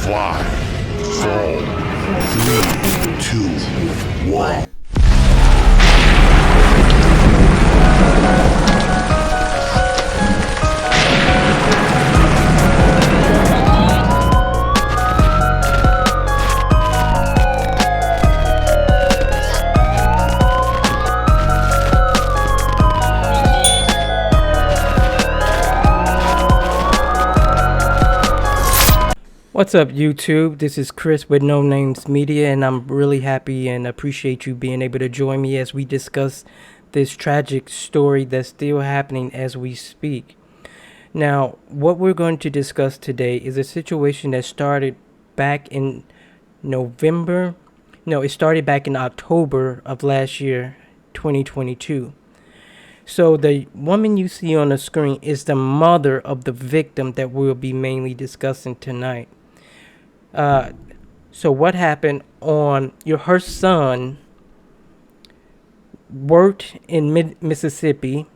5, 4, 3, 2, 1. What's up, YouTube? This is Chris with No Names Media, and I'm really happy and appreciate you being able to join me as we discuss this tragic story that's still happening as we speak. Now, what we're going to discuss today is a situation that started back in November. No, it started back in October of last year, 2022. So the woman you see on the screen is the mother of the victim that we'll be mainly discussing tonight. So what happened on her son worked in Mississippi.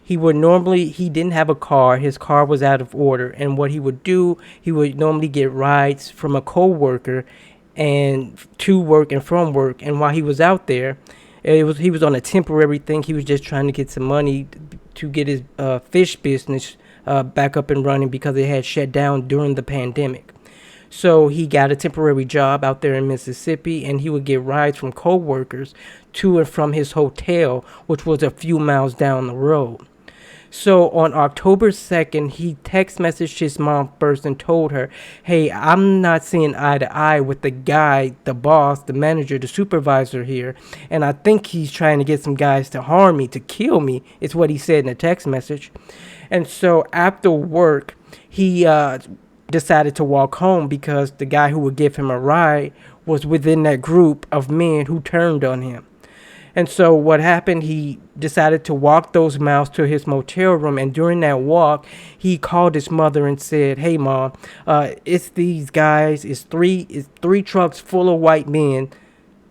He didn't have a car. His car was out of order. And what he would do, he would normally get rides from a co-worker and to work and from work. And while he was out there, he was on a temporary thing. He was just trying to get some money to get his fish business back up and running because it had shut down during the pandemic. So he got a temporary job out there in Mississippi, and he would get rides from co-workers to and from his hotel, which was a few miles down the road. So on October 2nd, he text messaged his mom first and told her, hey, I'm not seeing eye to eye with the guy, the boss, the manager, the supervisor here. And I think he's trying to get some guys to harm me, to kill me, is what he said in the text message. And so after work, he decided to walk home because the guy who would give him a ride was within that group of men who turned on him. And so what happened, he decided to walk those miles to his motel room. And during that walk, he called his mother and said, hey, Mom, it's these guys. It's three trucks full of white men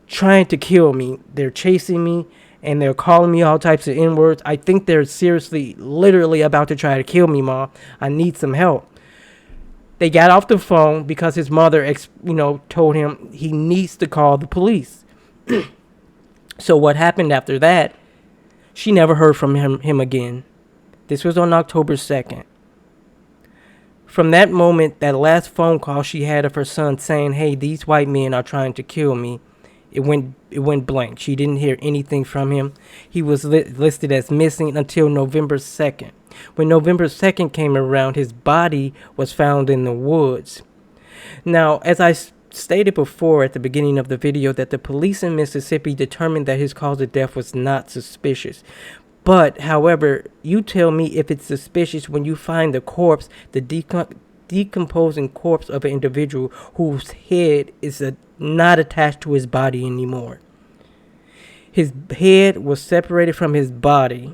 trying to kill me. They're chasing me and they're calling me all types of N-words. I think they're seriously, literally about to try to kill me, Mom. I need some help. They got off the phone because his mother, told him he needs to call the police. So what happened after that, she never heard from him again. This was on October 2nd. From that moment, that last phone call she had of her son saying, hey, these white men are trying to kill me, it went blank. She didn't hear anything from him. He was listed as missing until November 2nd. When November 2nd came around, his body was found in the woods. Now, as I stated before at the beginning of the video, that the police in Mississippi determined that his cause of death was not suspicious. But, however, you tell me if it's suspicious when you find the corpse, the decomposing corpse of an individual whose head is not attached to his body anymore. His head was separated from his body.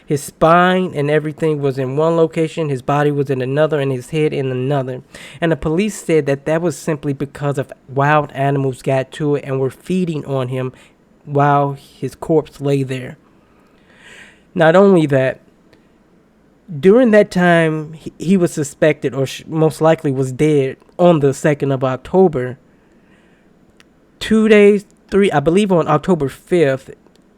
His spine and everything was in one location, his body was in another, and his head in another. And the police said that was simply because of wild animals got to it and were feeding on him while his corpse lay there. Not only that, during that time, he was suspected, or most likely was dead, on the 2nd of October. 2 days, I believe on October 5th,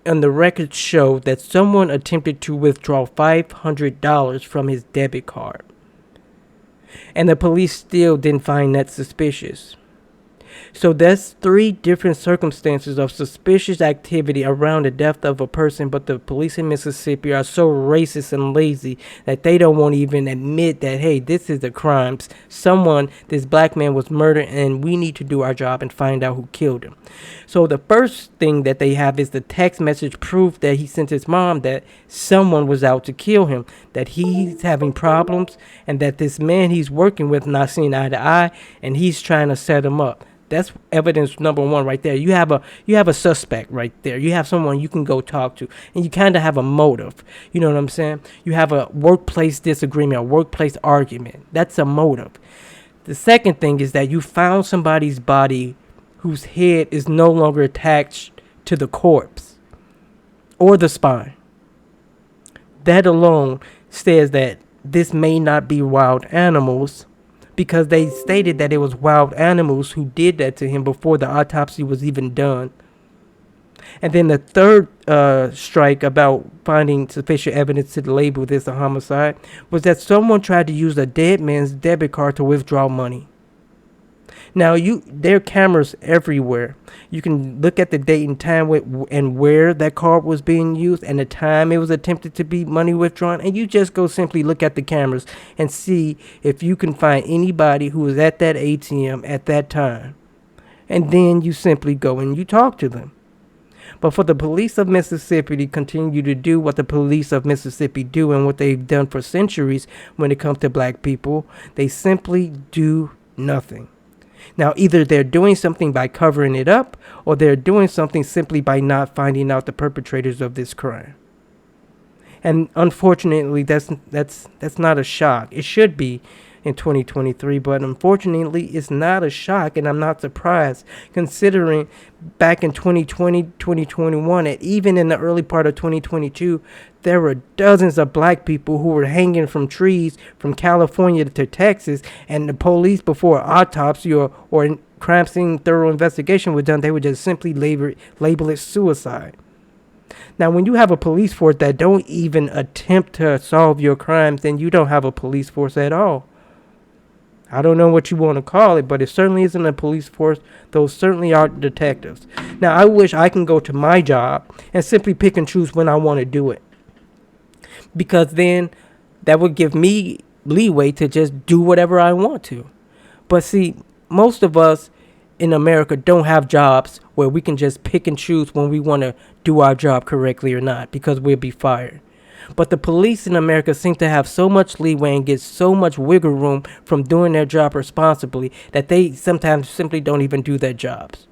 and the records show that someone attempted to withdraw $500 from his debit card. And the police still didn't find that suspicious. So that's 3 different circumstances of suspicious activity around the death of a person, but the police in Mississippi are so racist and lazy that they don't want to even admit that, hey, this is a crime. This black man was murdered and we need to do our job and find out who killed him. So the first thing that they have is the text message proof that he sent his mom that someone was out to kill him, that he's having problems, and that this man he's working with not seeing eye to eye, and he's trying to set him up. That's evidence number 1 right there. You have a suspect right there. You have someone you can go talk to, and you kind of have a motive. You know what I'm saying? You have a workplace disagreement, a workplace argument. That's a motive. The second thing is that you found somebody's body whose head is no longer attached to the corpse or the spine. That alone says that this may not be wild animals, because they stated that it was wild animals who did that to him before the autopsy was even done. And then the third strike about finding sufficient evidence to label this a homicide was that someone tried to use a dead man's debit card to withdraw money. Now, there are cameras everywhere. You can look at the date and time and where that card was being used and the time it was attempted to be money withdrawn. And you just go simply look at the cameras and see if you can find anybody who was at that ATM at that time. And then you simply go and you talk to them. But for the police of Mississippi to continue to do what the police of Mississippi do and what they've done for centuries when it comes to black people, they simply do nothing. Now, either they're doing something by covering it up, or they're doing something simply by not finding out the perpetrators of this crime. And unfortunately, that's not a shock. It should be in 2023, but unfortunately, it's not a shock, and I'm not surprised, considering back in 2020, 2021, and even in the early part of 2022, there were dozens of black people who were hanging from trees from California to Texas, and the police, before autopsy or crime scene thorough investigation was done, they would just simply label it suicide. Now, when you have a police force that don't even attempt to solve your crimes, then you don't have a police force at all. I don't know what you want to call it, but it certainly isn't a police force. Those certainly are detectives. Now, I wish I can go to my job and simply pick and choose when I want to do it, because then that would give me leeway to just do whatever I want to. But see, most of us in America don't have jobs where we can just pick and choose when we want to do our job correctly or not, because we'll be fired. But the police in America seem to have so much leeway and get so much wiggle room from doing their job responsibly that they sometimes simply don't even do their jobs.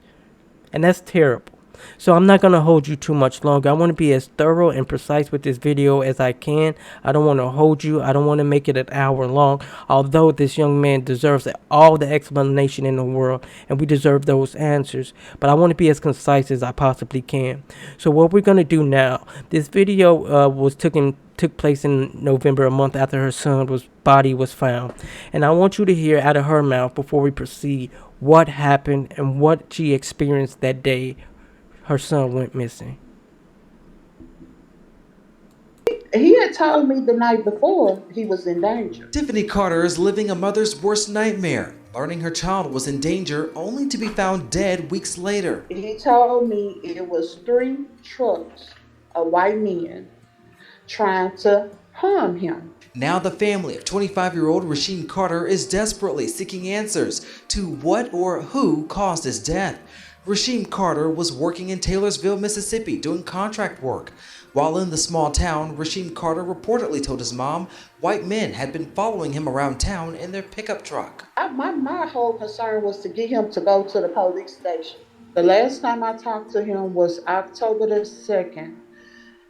And that's terrible. So I'm not going to hold you too much longer. I want to be as thorough and precise with this video as I can. I don't want to hold you. I don't want to make it an hour long, although this young man deserves all the explanation in the world, and we deserve those answers. But I want to be as concise as I possibly can. So what we're going to do now, this video took place in November, a month after her son's body was found. And I want you to hear out of her mouth, before we proceed, what happened and what she experienced that day her son went missing. He had told me the night before he was in danger. Tiffany Carter is living a mother's worst nightmare, learning her child was in danger only to be found dead weeks later. He told me it was 3 trucks of white men trying to harm him. Now the family of 25-year-old Rasheen Carter is desperately seeking answers to what or who caused his death. Rasheen Carter was working in Taylorsville, Mississippi, doing contract work. While in the small town, Rasheen Carter reportedly told his mom white men had been following him around town in their pickup truck. My whole concern was to get him to go to the police station. The last time I talked to him was October the 2nd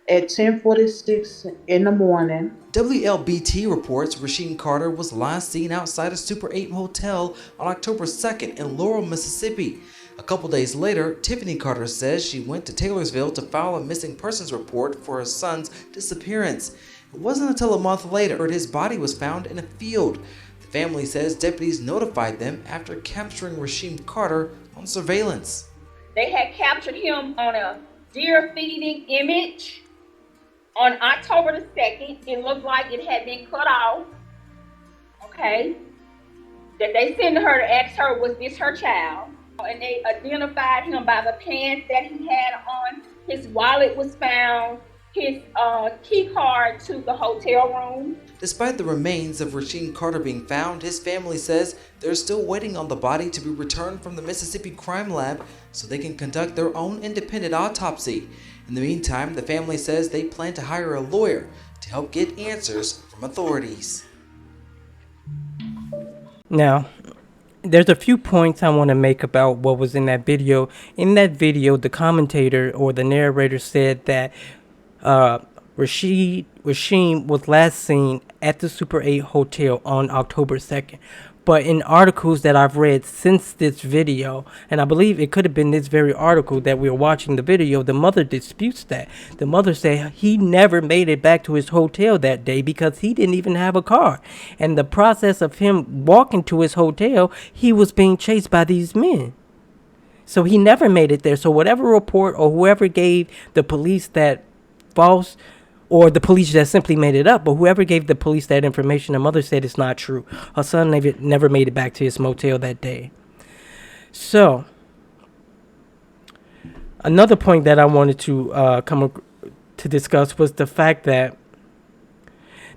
at 10:46 in the morning. WLBT reports Rasheen Carter was last seen outside a Super 8 hotel on October 2nd in Laurel, Mississippi. A couple days later, Tiffany Carter says she went to Taylorsville to file a missing persons report for her son's disappearance. It wasn't until a month later his body was found in a field. The family says deputies notified them after capturing Rasheen Carter on surveillance. They had captured him on a deer feeding image on October the 2nd. It looked like it had been cut off. Okay. That they sent her to ask her, was this her child? And they identified him by the pants that he had on. His wallet was found. His key card to the hotel room. Despite the remains of Rasheen Carter being found, his family says they're still waiting on the body to be returned from the Mississippi Crime Lab so they can conduct their own independent autopsy. In the meantime, the family says they plan to hire a lawyer to help get answers from authorities. Now, there's a few points I want to make about what was in that video. In that video, the commentator or the narrator said that Rasheen was last seen at the Super 8 hotel on October 2nd. But in articles that I've read since this video, and I believe it could have been this very article that we were watching the video, the mother disputes that. The mother said he never made it back to his hotel that day because he didn't even have a car. And the process of him walking to his hotel, he was being chased by these men. So he never made it there. So whatever report or whoever gave the police that false, or the police that simply made it up, but whoever gave the police that information, the mother said it's not true. Her son never made it back to his motel that day. So, another point that I wanted to to discuss was the fact that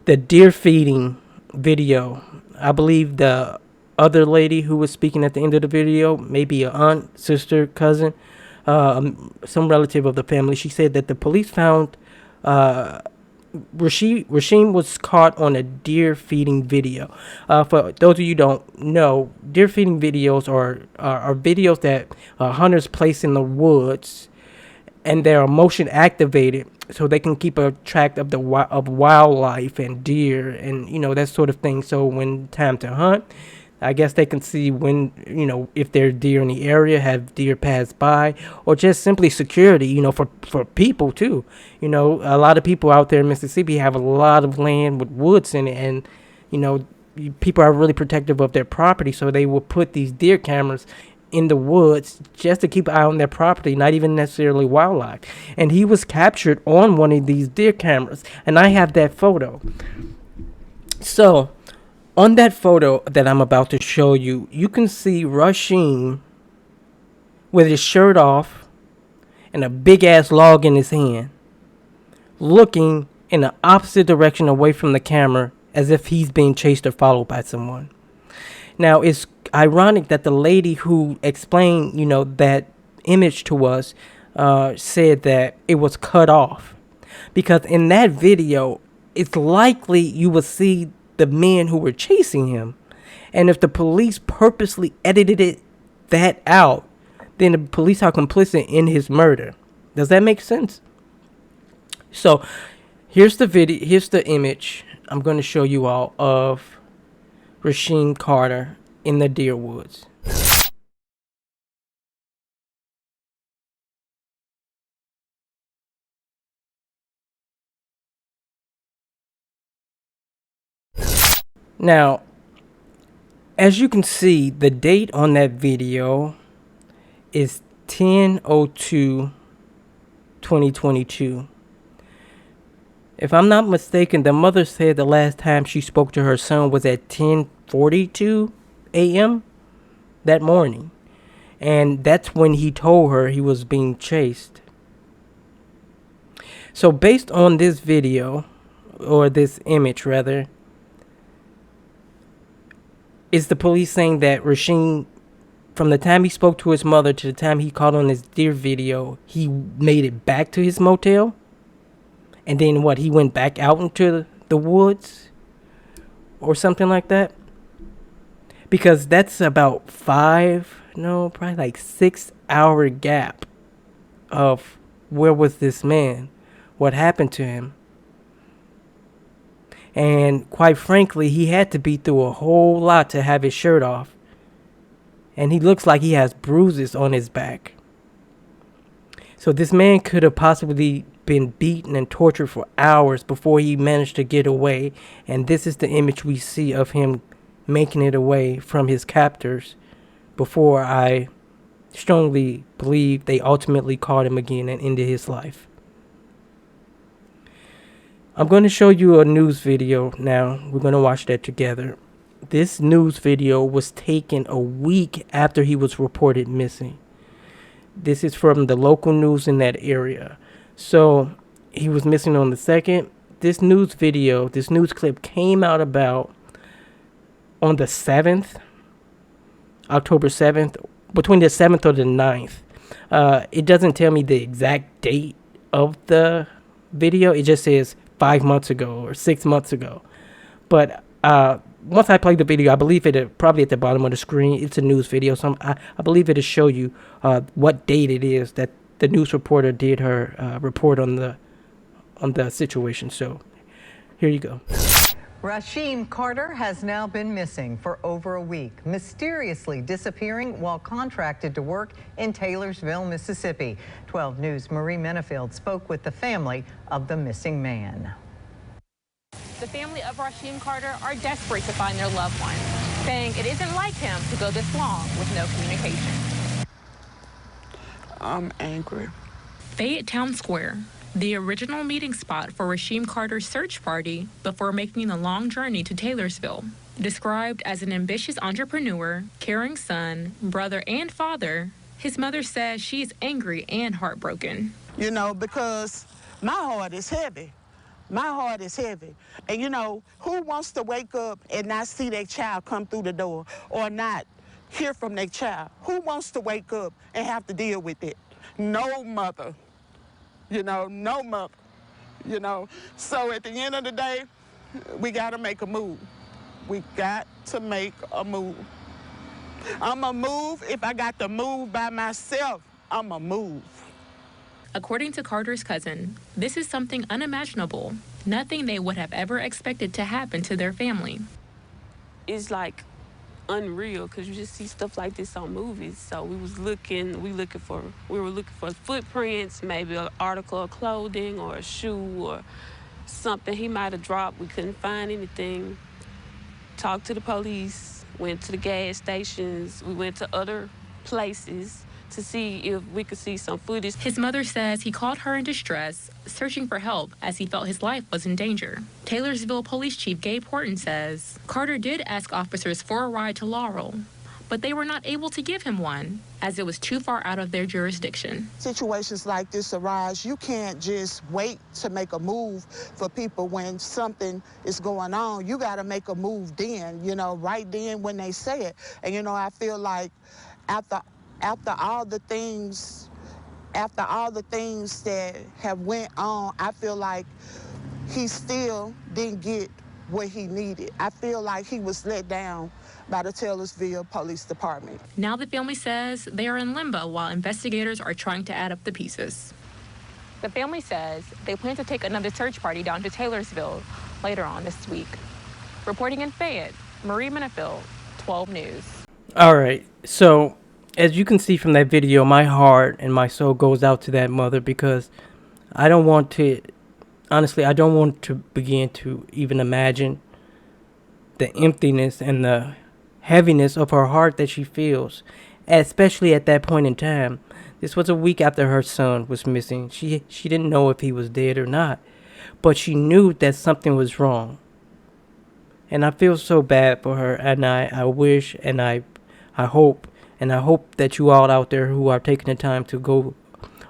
the deer feeding video, I believe the other lady who was speaking at the end of the video, maybe an aunt, sister, cousin, some relative of the family, she said that the police found Rasheem was caught on a deer feeding video. For those of you who don't know, deer feeding videos are videos that hunters place in the woods, and they are motion activated so they can keep a track of of wildlife and deer and that sort of thing. So when time to hunt, I guess they can see when, if there's deer in the area, have deer pass by, or just simply security, for people too. A lot of people out there in Mississippi have a lot of land with woods in it, and, people are really protective of their property, so they will put these deer cameras in the woods just to keep an eye on their property, not even necessarily wildlife. And he was captured on one of these deer cameras, and I have that photo. So, on that photo that I'm about to show you, you can see Rasheem with his shirt off and a big ass log in his hand, looking in the opposite direction away from the camera as if he's being chased or followed by someone. Now, it's ironic that the lady who explained, that image to us said that it was cut off, because in that video, it's likely you will see the men who were chasing him. And if the police purposely edited that out, then the police are complicit in his murder. Does that make sense? So here's the video, here's the image I'm going to show you all of Rasheen Carter in the deer woods. Now, as you can see, the date on that video is 10/02/2022. If I'm not mistaken, the mother said the last time she spoke to her son was at 10:42 a.m. that morning. And that's when he told her he was being chased. So based on this video, or this image rather, is the police saying that Rasheen, from the time he spoke to his mother to the time he caught on this deer video, he made it back to his motel? And then what, he went back out into the woods? Or something like that? Because that's about probably like 6 hour gap of where was this man? What happened to him? And quite frankly, he had to be through a whole lot to have his shirt off. And he looks like he has bruises on his back. So this man could have possibly been beaten and tortured for hours before he managed to get away. And this is the image we see of him making it away from his captors before I strongly believe they ultimately caught him again and ended his life. I'm going to show you a news video now. We're going to watch that together. This news video was taken a week after he was reported missing. This is from the local news in that area. So he was missing on the 2nd. This news video, this news clip came out about on the 7th, October 7th, between the 7th or the 9th. It doesn't tell me the exact date of the video. It just says 5 months ago or 6 months ago. But once I play the video, I believe it probably at the bottom of the screen. It's a news video, so I believe it'll show you what date it is that the news reporter did her report on the situation. So here you go. Rasheen Carter has now been missing for over a week, mysteriously disappearing while contracted to work in Taylorsville, Mississippi. 12 News' Marie Menefield spoke with the family of the missing man. The family of Rasheem Carter are desperate to find their loved one, saying it isn't like him to go this long with no communication. I'm angry. Fayette Town Square, the original meeting spot for Rasheem Carter's search party before making the long journey to Taylorsville. Described as an ambitious entrepreneur, caring son, brother, and father, his mother says she's angry and heartbroken. You know, because my heart is heavy. My heart is heavy. And you know, who wants to wake up and not see their child come through the door or not hear from their child? Who wants to wake up and have to deal with it? No mother. You know, no mother. You know, so at the end of the day, we got to make a move. We got to make a move. I'm going to move. If I got to move by myself, I'm going to move. According to Carter's cousin, this is something unimaginable, nothing they would have ever expected to happen to their family. It's like unreal because you just see stuff like this on movies. So we were looking for footprints, maybe an article of clothing or a shoe or something he might have dropped. We couldn't find anything. Talked to the police, went to the gas stations, we went to other places to see if we could see some footage. His mother says he called her in distress, searching for help as he felt his life was in danger. Taylorsville Police Chief Gabe Horton says Carter did ask officers for a ride to Laurel, but they were not able to give him one as it was too far out of their jurisdiction. Situations like this arise, you can't just wait to make a move for people when something is going on. You got to make a move then, you know, right then when they say it. And, you know, I feel like after all the things that have went on, I feel like he still didn't get what he needed. I feel like he was let down by the Taylorsville Police Department. Now the family says they are in limbo while investigators are trying to add up the pieces. The family says they plan to take another search party down to Taylorsville later on this week. Reporting in Fayette, Marie Menefield, 12 News. All right, so as you can see from that video, my heart and my soul goes out to that mother because I don't want to begin to even imagine the emptiness and the heaviness of her heart that she feels, especially at that point in time. This was a week after her son was missing. She didn't know if he was dead or not, but she knew that something was wrong. And I feel so bad for her, and I wish and I hope that you all out there who are taking the time to go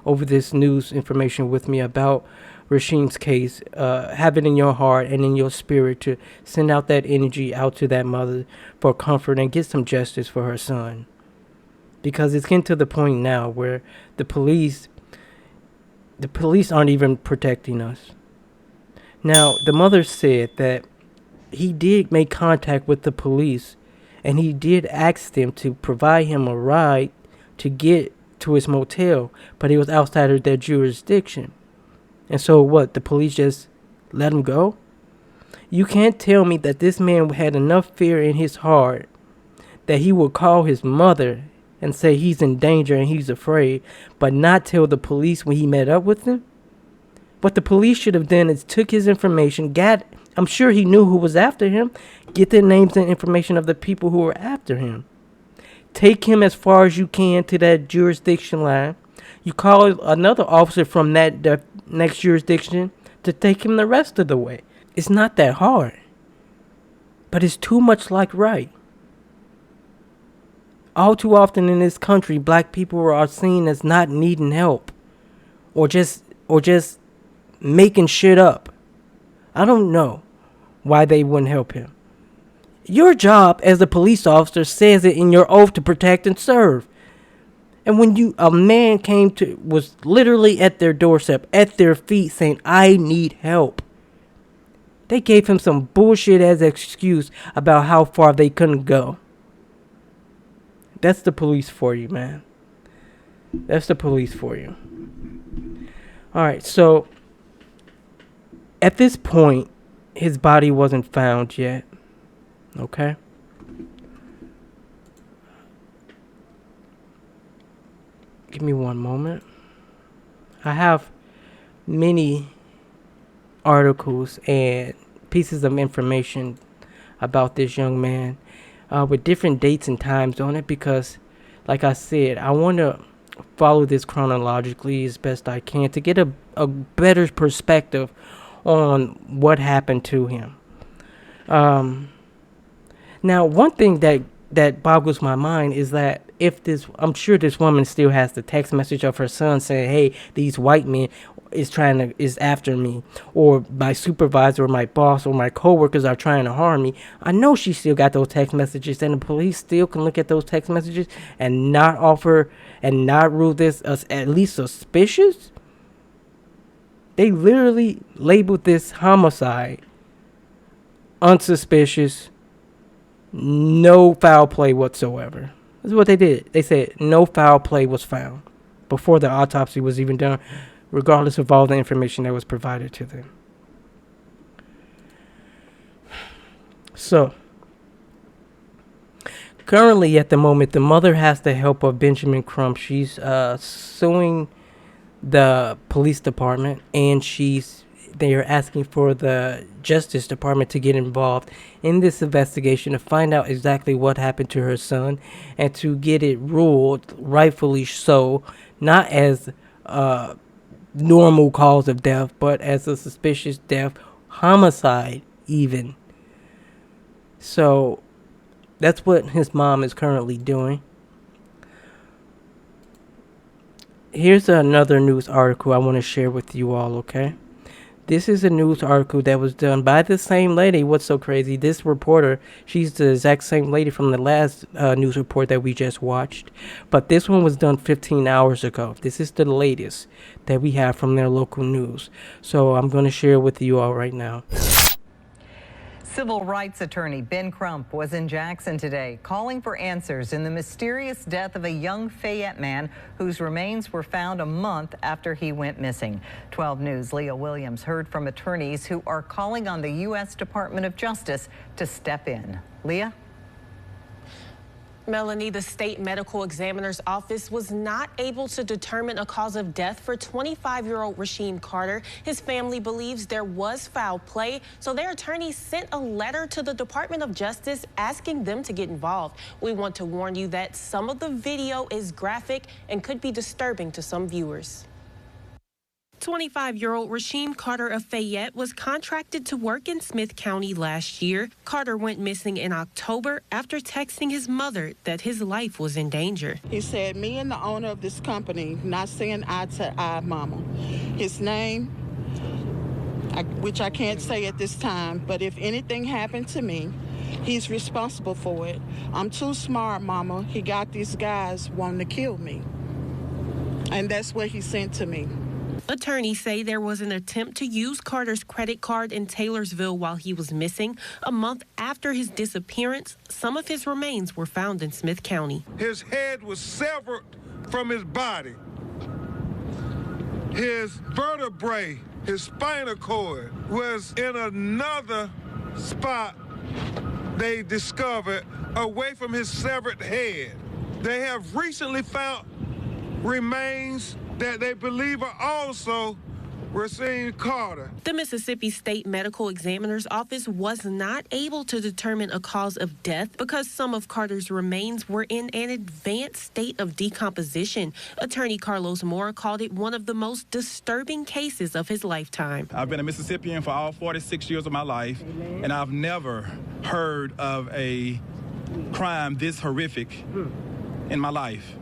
over this news information with me about Rasheen's case, have it in your heart and in your spirit to send out that energy out to that mother for comfort and get some justice for her son. Because it's getting to the point now where the police aren't even protecting us. Now, the mother said that he did make contact with the police and he did ask them to provide him a ride to get to his motel, but he was outside of their jurisdiction. And so what, the police just let him go? You can't tell me that this man had enough fear in his heart that he would call his mother and say he's in danger and he's afraid, but not tell the police when he met up with them? What the police should have done is took his information, I'm sure he knew who was after him, get the names and information of the people who were after him. Take him as far as you can to that jurisdiction line. You call another officer from that next jurisdiction to take him the rest of the way. It's not that hard, but it's too much like right. All too often in this country, black people are seen as not needing help or just making shit up. I don't know why they wouldn't help him. Your job as a police officer says it in your oath to protect and serve. And when a man was literally at their doorstep, at their feet saying, I need help. They gave him some bullshit as an excuse about how far they couldn't go. That's the police for you, man. That's the police for you. Alright, so at this point, his body wasn't found yet. Okay? Give me one moment. I have many articles and pieces of information about this young man with different dates and times on it because, like I said, I want to follow this chronologically as best I can to get a better perspective on what happened to him. Now, one thing that boggles my mind is that I'm sure this woman still has the text message of her son saying, "Hey, these white men is after me, or my supervisor or my boss or my coworkers are trying to harm me." I know she still got those text messages, and the police still can look at those text messages and not offer and not rule this as at least suspicious. They literally labeled this homicide, unsuspicious, no foul play whatsoever. That's what they did. They said no foul play was found before the autopsy was even done, regardless of all the information that was provided to them. So, currently at the moment, the mother has the help of Benjamin Crump. She's suing the police department, and they are asking for the Justice Department to get involved in this investigation to find out exactly what happened to her son and to get it ruled, rightfully so, not as normal cause of death, but as a suspicious death, homicide even. So that's what his mom is currently doing. Here's another news article I want to share with you all, okay? This is a news article that was done by the same lady. What's so crazy? This reporter, she's the exact same lady from the last news report that we just watched. But this one was done 15 hours ago. This is the latest that we have from their local news. So I'm going to share it with you all right now. Civil rights attorney Ben Crump was in Jackson today, calling for answers in the mysterious death of a young Fayette man whose remains were found a month after he went missing. 12 News' Leah Williams heard from attorneys who are calling on the U.S. Department of Justice to step in. Leah? Melanie, the state medical examiner's office was not able to determine a cause of death for 25-year-old Rasheen Carter. His family believes there was foul play, so their attorney sent a letter to the Department of Justice asking them to get involved. We want to warn you that some of the video is graphic and could be disturbing to some viewers. 25-year-old Rasheen Carter of Fayette was contracted to work in Smith County last year. Carter went missing in October after texting his mother that his life was in danger. He said, "Me and the owner of this company not seeing eye to eye, mama." His name, which I can't say at this time, but if anything happened to me, he's responsible for it. I'm too smart, mama. He got these guys wanting to kill me. And that's what he sent to me. Attorneys say there was an attempt to use Carter's credit card in Taylorsville while he was missing. A month after his disappearance, some of his remains were found in Smith County. His head was severed from his body. His vertebrae, his spinal cord, was in another spot they discovered away from his severed head. They have recently found remains that they believe are also Rasheen Carter. The Mississippi State Medical Examiner's Office was not able to determine a cause of death because some of Carter's remains were in an advanced state of decomposition. Attorney Carlos Moore called it one of the most disturbing cases of his lifetime. I've been a Mississippian for all 46 years of my life, and I've never heard of a crime this horrific in my life.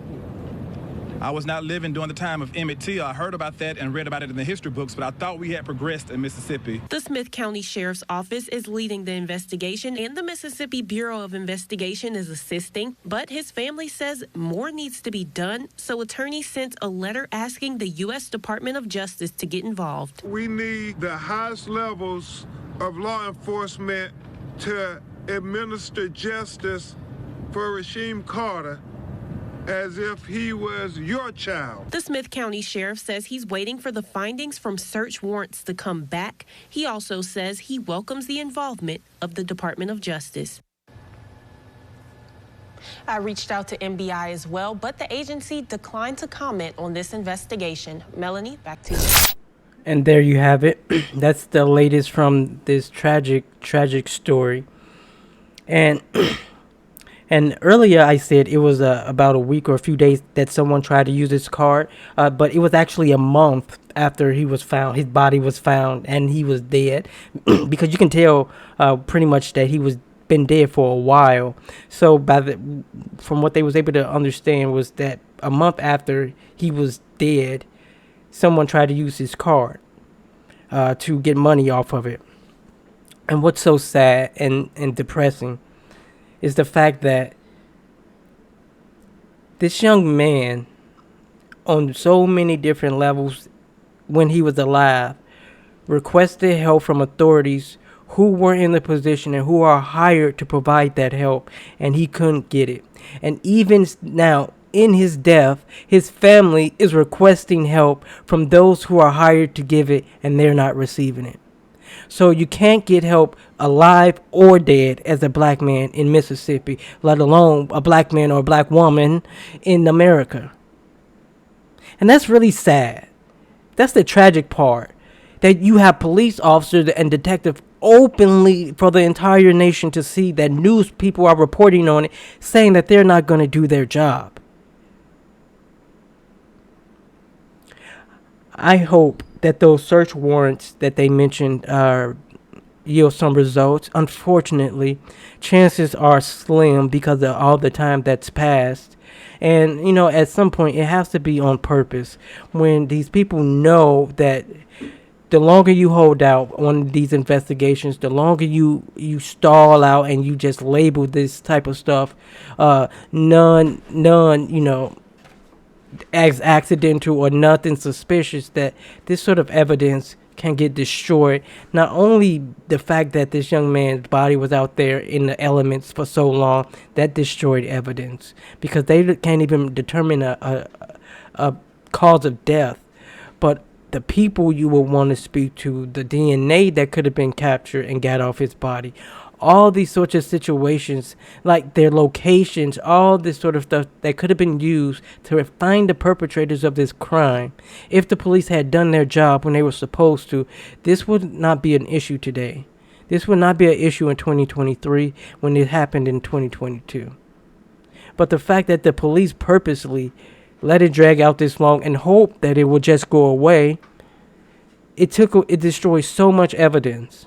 I was not living during the time of Emmett Till. I heard about that and read about it in the history books, but I thought we had progressed in Mississippi. The Smith County Sheriff's Office is leading the investigation, and the Mississippi Bureau of Investigation is assisting. But his family says more needs to be done, so attorneys sent a letter asking the U.S. Department of Justice to get involved. We need the highest levels of law enforcement to administer justice for Rasheen Carter as if he was your child. The Smith County Sheriff says he's waiting for the findings from search warrants to come back. He also says he welcomes the involvement of the Department of Justice. I reached out to MBI as well, but the agency declined to comment on this investigation. Melanie, back to you. And there you have it. That's the latest from this tragic story. And and earlier I said it was about a week or a few days that someone tried to use his card, but it was actually a month after he was found. His body was found and he was dead, because you can tell pretty much that he was been dead for a while. So from what they was able to understand was that a month after he was dead, someone tried to use his card to get money off of it. And what's so sad and depressing is the fact that this young man, on so many different levels when he was alive, requested help from authorities who were in the position and who are hired to provide that help, and he couldn't get it. And even now, in his death, his family is requesting help from those who are hired to give it, and they're not receiving it. So you can't get help alive or dead as a black man in Mississippi, let alone a black man or a black woman in America. And that's really sad. That's the tragic part, that you have police officers and detectives openly for the entire nation to see, that news people are reporting on it, saying that they're not going to do their job. I hope that those search warrants that they mentioned yield some results. Unfortunately, chances are slim because of all the time that's passed. And, you know, at some point it has to be on purpose. When these people know that the longer you hold out on these investigations, the longer you stall out and you just label this type of stuff none, you know, as accidental or nothing suspicious, that this sort of evidence can get destroyed. Not only the fact that this young man's body was out there in the elements for so long, that destroyed evidence, because they can't even determine a cause of death. But the people you will want to speak to, the DNA that could have been captured and got off his body, all these sorts of situations, like their locations, all this sort of stuff that could have been used to find the perpetrators of this crime. If the police had done their job when they were supposed to, this would not be an issue today. This would not be an issue in 2023 when it happened in 2022. But the fact that the police purposely let it drag out this long and hope that it would just go away, it destroys so much evidence.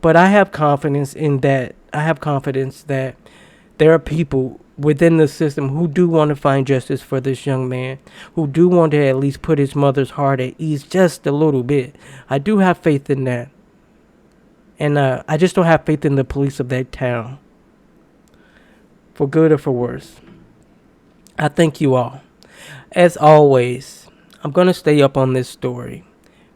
But I have confidence in that. I have confidence that there are people within the system who do want to find justice for this young man, who do want to at least put his mother's heart at ease just a little bit. I do have faith in that. And I just don't have faith in the police of that town, for good or for worse. I thank you all. As always, I'm going to stay up on this story.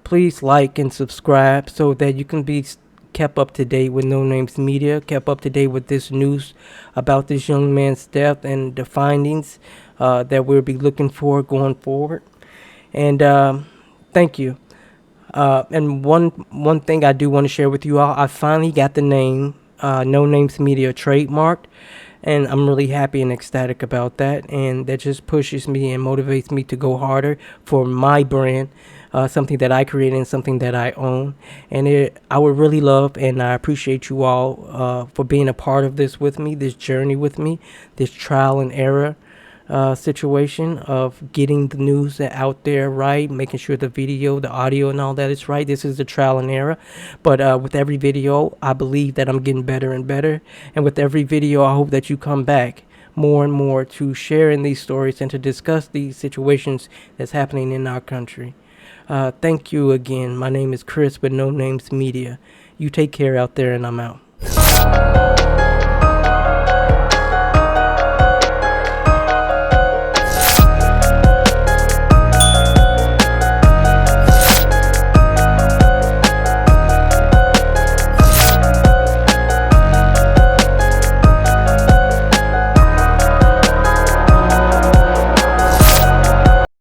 Please like and subscribe so that you can be kept up to date with No Names Media, kept up to date with this news about this young man's death and the findings that we'll be looking for going forward. And thank you. And one thing I do want to share with you all, I finally got the name No Names Media trademarked, and I'm really happy and ecstatic about that. And that just pushes me and motivates me to go harder for my brand. Something that I created and something that I own. And I would really love, and I appreciate you all for being a part of this with me, this journey with me, this trial and error situation of getting the news out there right, making sure the video, the audio, and all that is right. This is the trial and error. But with every video, I believe that I'm getting better and better. And with every video, I hope that you come back more and more to share in these stories and to discuss these situations that's happening in our country. Thank you again. My name is Chris with No Names Media. You take care out there, and I'm out.